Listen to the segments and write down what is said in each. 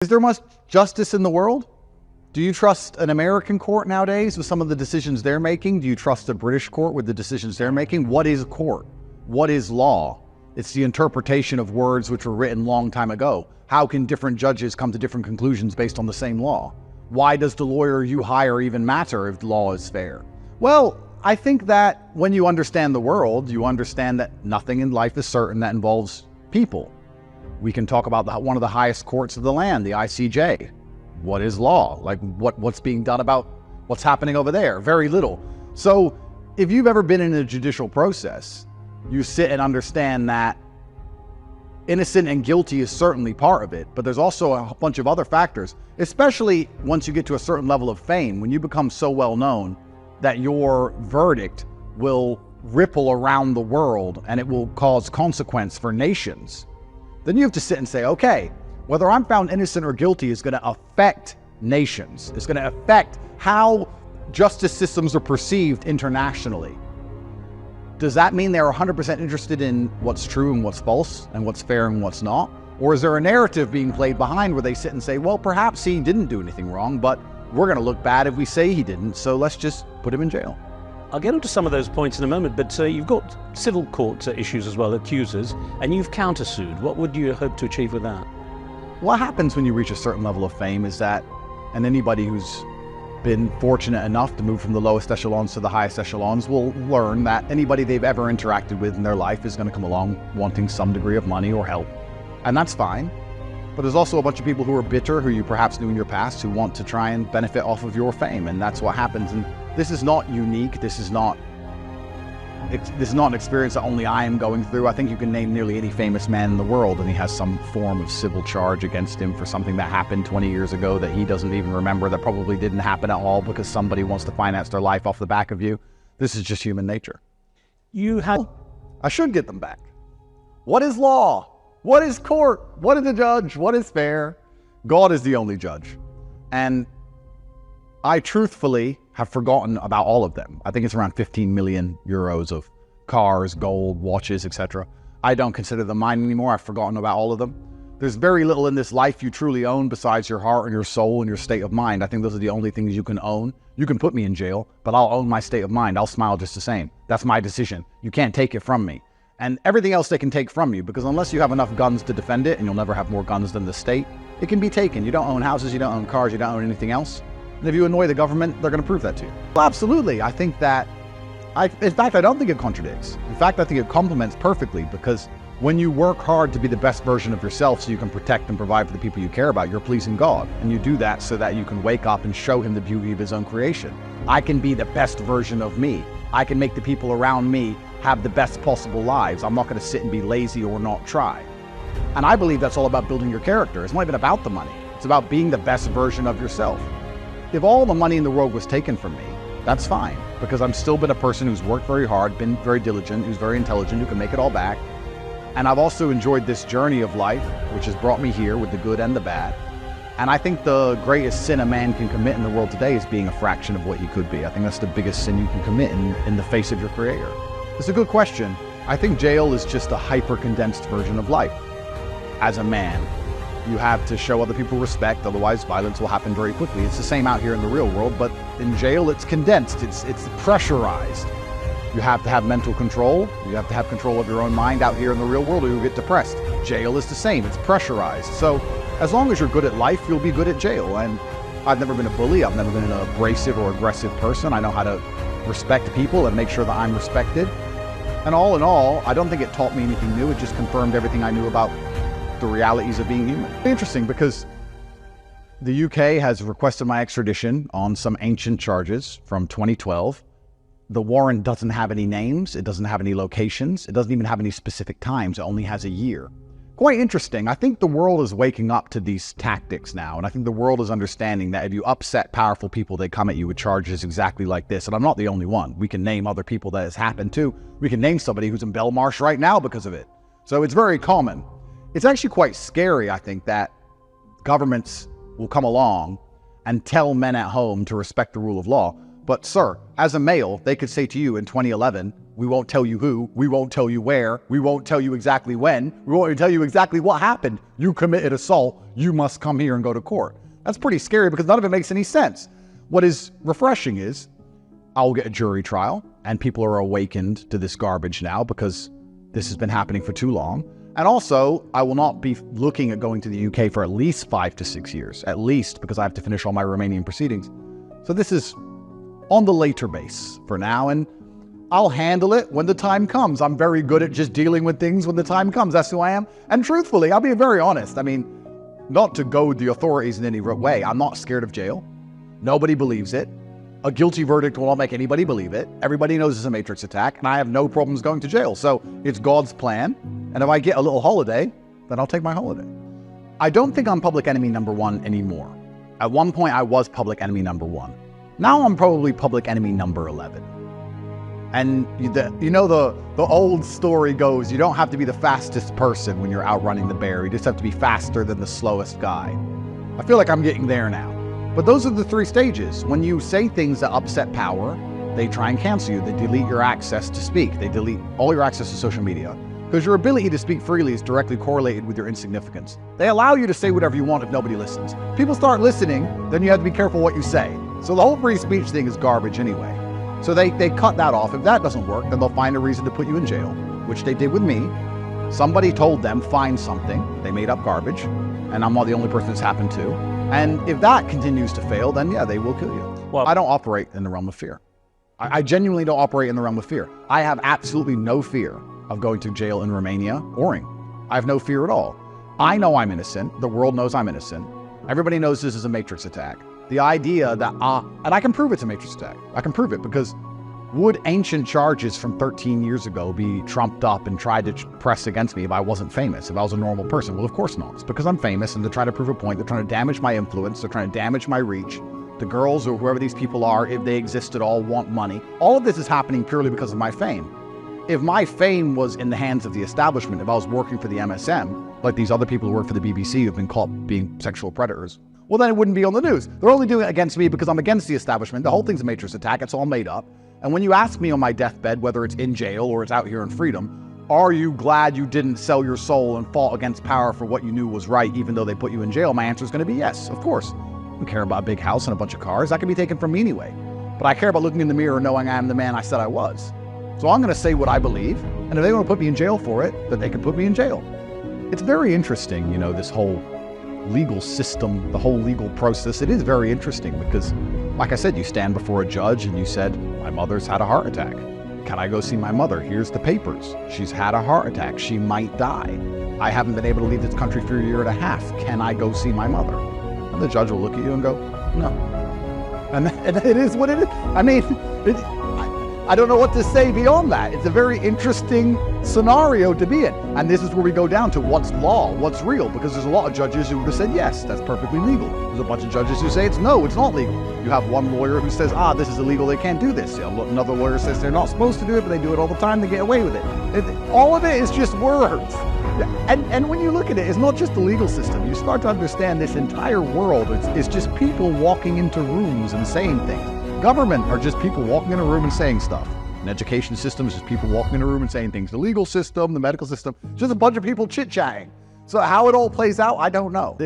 Is there much justice in the world? Do you trust an American court nowadays with some of the decisions they're making? Do you trust a British court with the decisions they're making? What is a court? What is law? It's the interpretation of words which were written a long time ago. How can different judges come to different conclusions based on the same law? Why does the lawyer you hire even matter if the law is fair? Well, I think that when you understand the world, you understand that nothing in life is certain that involves people. We can talk about one of the highest courts of the land, the ICJ. What is law? Like what's being done about what's happening over there? Very little. So if you've ever been in a judicial process, you sit and understand that innocent and guilty is certainly part of it, but there's also a bunch of other factors, especially once you get to a certain level of fame, when you become so well known that your verdict will ripple around the world and it will cause consequence for nations. Then you have to sit and say, okay, whether I'm found innocent or guilty is going to affect nations. It's going to affect how justice systems are perceived internationally. Does that mean they're 100% interested in what's true and what's false and what's fair and what's not? Or is there a narrative being played behind where they sit and say, well, perhaps he didn't do anything wrong, but we're going to look bad if we say he didn't, so let's just put him in jail. I'll get onto some of those points in a moment, but you've got civil court issues as well, accusers, and you've countersued. What would you hope to achieve with that? What happens when you reach a certain level of fame is that, and anybody who's been fortunate enough to move from the lowest echelons to the highest echelons will learn that anybody they've ever interacted with in their life is going to come along wanting some degree of money or help. And that's fine. But there's also a bunch of people who are bitter, who you perhaps knew in your past, who want to try and benefit off of your fame. And that's what happens. And this is not unique. This is not an experience that only I am going through. I think you can name nearly any famous man in the world and he has some form of civil charge against him for something that happened 20 years ago that he doesn't even remember, that probably didn't happen at all because somebody wants to finance their life off the back of you. This is just human nature. I should get them back. What is law? What is court? What is a judge? What is fair? God is the only judge. And I truthfully have forgotten about all of them. I think it's around 15 million euros of cars, gold, watches, etc. I don't consider them mine anymore. I've forgotten about all of them. There's very little in this life you truly own besides your heart and your soul and your state of mind. I think those are the only things you can own. You can put me in jail, but I'll own my state of mind. I'll smile just the same. That's my decision. You can't take it from me. And everything else they can take from you, because unless you have enough guns to defend it, and you'll never have more guns than the state, it can be taken. You don't own houses, you don't own cars, you don't own anything else. And if you annoy the government, they're going to prove that to you. Well, absolutely. I think that, in fact, I don't think it contradicts. In fact, I think it complements perfectly, because when you work hard to be the best version of yourself so you can protect and provide for the people you care about, you're pleasing God. And you do that so that you can wake up and show him the beauty of his own creation. I can be the best version of me. I can make the people around me have the best possible lives. I'm not going to sit and be lazy or not try. And I believe that's all about building your character. It's not even about the money. It's about being the best version of yourself. If all the money in the world was taken from me, that's fine, because I'm still been a person who's worked very hard, been very diligent, who's very intelligent, who can make it all back. And I've also enjoyed this journey of life, which has brought me here with the good and the bad. And I think the greatest sin a man can commit in the world today is being a fraction of what he could be. I think that's the biggest sin you can commit in the face of your creator. It's a good question. I think jail is just a hyper-condensed version of life. As a man, you have to show other people respect, otherwise violence will happen very quickly. It's the same out here in the real world, but in jail it's condensed, it's pressurized. You have to have mental control, you have to have control of your own mind out here in the real world or you'll get depressed. Jail is the same, it's pressurized. So as long as you're good at life, you'll be good at jail. And I've never been a bully, I've never been an abrasive or aggressive person. I know how to respect people and make sure that I'm respected. And all in all, I don't think it taught me anything new, it just confirmed everything I knew about the realities of being human. Interesting, because the UK has requested my extradition on some ancient charges from 2012. The warrant doesn't have any names, it doesn't have any locations, it doesn't even have any specific times, it only has a year. Quite interesting. I think the world is waking up to these tactics now, and I think the world is understanding that if you upset powerful people, they come at you with charges exactly like this. And I'm not the only one. We can name other people that has happened to. We can name somebody who's in Belmarsh right now because of it. So it's very common. It's actually quite scary, I think, that governments will come along and tell men at home to respect the rule of law. But sir, as a male, they could say to you in 2011, We won't tell you who. We won't tell you where. We won't tell you exactly when. We won't even tell you exactly what happened. You committed assault. You must come here and go to court. That's pretty scary because none of it makes any sense. What is refreshing is I'll get a jury trial and people are awakened to this garbage now because this has been happening for too long. And also, I will not be looking at going to the UK for at least 5 to 6 years, at least, because I have to finish all my Romanian proceedings. So this is on the later base for now, and I'll handle it when the time comes. I'm very good at just dealing with things when the time comes. That's who I am. And truthfully, I'll be very honest. I mean, not to goad the authorities in any way. I'm not scared of jail. Nobody believes it. A guilty verdict will not make anybody believe it. Everybody knows it's a matrix attack, and I have no problems going to jail. So it's God's plan. And if I get a little holiday, then I'll take my holiday. I don't think I'm public enemy number one anymore. At one point, I was public enemy number one. Now I'm probably public enemy number 11. And the old story goes, you don't have to be the fastest person when you're outrunning the bear. You just have to be faster than the slowest guy. I feel like I'm getting there now. But those are the 3 stages. When you say things that upset power, they try and cancel you. They delete your access to speak. They delete all your access to social media. Because your ability to speak freely is directly correlated with your insignificance. They allow you to say whatever you want if nobody listens. People start listening, then you have to be careful what you say. So the whole free speech thing is garbage anyway. So they cut that off. If that doesn't work, then they'll find a reason to put you in jail, which they did with me. Somebody told them, find something. They made up garbage, and I'm not the only person it's happened to. And if that continues to fail, then yeah, they will kill you. Well, I don't operate in the realm of fear. I genuinely don't operate in the realm of fear. I have absolutely no fear of going to jail in Romania or Ring. I have no fear at all. I know I'm innocent. The world knows I'm innocent. Everybody knows this is a matrix attack. The idea that, and I can prove it's a matrix attack. I can prove it because would ancient charges from 13 years ago be trumped up and tried to press against me if I wasn't famous, if I was a normal person? Well, of course not. It's because I'm famous and they're trying to prove a point. They're trying to damage my influence. They're trying to damage my reach. The girls or whoever these people are, if they exist at all, want money. All of this is happening purely because of my fame. If my fame was in the hands of the establishment, if I was working for the MSM, like these other people who work for the BBC who've been caught being sexual predators, well, then it wouldn't be on the news. They're only doing it against me because I'm against the establishment. The whole thing's a matrix attack. It's all made up. And when you ask me on my deathbed, whether it's in jail or it's out here in freedom, are you glad you didn't sell your soul and fought against power for what you knew was right, even though they put you in jail? My answer is going to be yes, of course. I don't care about a big house and a bunch of cars. That can be taken from me anyway. But I care about looking in the mirror and knowing I am the man I said I was. So I'm going to say what I believe. And if they want to put me in jail for it, then they can put me in jail. It's very interesting, this whole legal system, the whole legal process. It is very interesting because, like I said, you stand before a judge and you said, my mother's had a heart attack. Can I go see my mother? Here's the papers. She's had a heart attack. She might die. I haven't been able to leave this country for a year and a half. Can I go see my mother? And the judge will look at you and go, no. And it is what it is. I mean, I don't know what to say beyond that. It's a very interesting scenario to be in. And this is where we go down to what's law, what's real, because there's a lot of judges who would have said, yes, that's perfectly legal. There's a bunch of judges who say it's not legal. You have one lawyer who says, this is illegal, they can't do this. Another lawyer says they're not supposed to do it, but they do it all the time, they get away with it. All of it is just words. And when you look at it, it's not just the legal system. You start to understand this entire world. It's just people walking into rooms and saying things. Government are just people walking in a room and saying stuff. An education system is just people walking in a room and saying things. The legal system, the medical system, just a bunch of people chit-chatting. So how it all plays out, I don't know.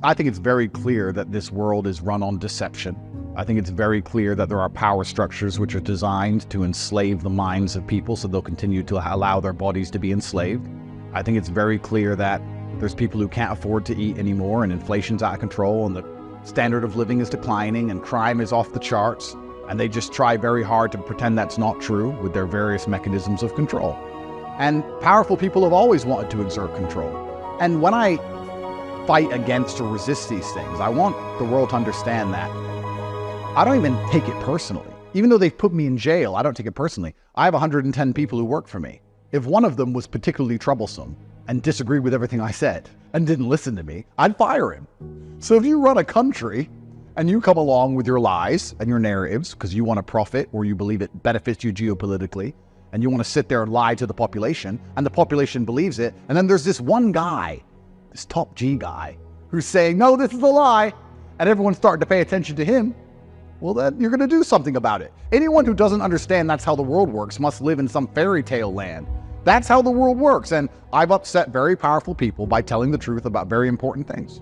I think it's very clear that this world is run on deception. I think it's very clear that there are power structures which are designed to enslave the minds of people so they'll continue to allow their bodies to be enslaved. I think it's very clear that there's people who can't afford to eat anymore and inflation's out of control and the standard of living is declining and crime is off the charts, and they just try very hard to pretend that's not true with their various mechanisms of control. And powerful people have always wanted to exert control. And when I fight against or resist these things, I want the world to understand that I don't even take it personally. Even though they've put me in jail, I don't take it personally. I have 110 people who work for me. If one of them was particularly troublesome and disagreed with everything I said and didn't listen to me, I'd fire him. So if you run a country and you come along with your lies and your narratives because you want to profit or you believe it benefits you geopolitically, and you want to sit there and lie to the population, and the population believes it, and then there's this one guy, this top G guy, who's saying, no, this is a lie, and everyone's starting to pay attention to him, well, then you're going to do something about it. Anyone who doesn't understand that's how the world works must live in some fairy tale land. That's how the world works, and I've upset very powerful people by telling the truth about very important things.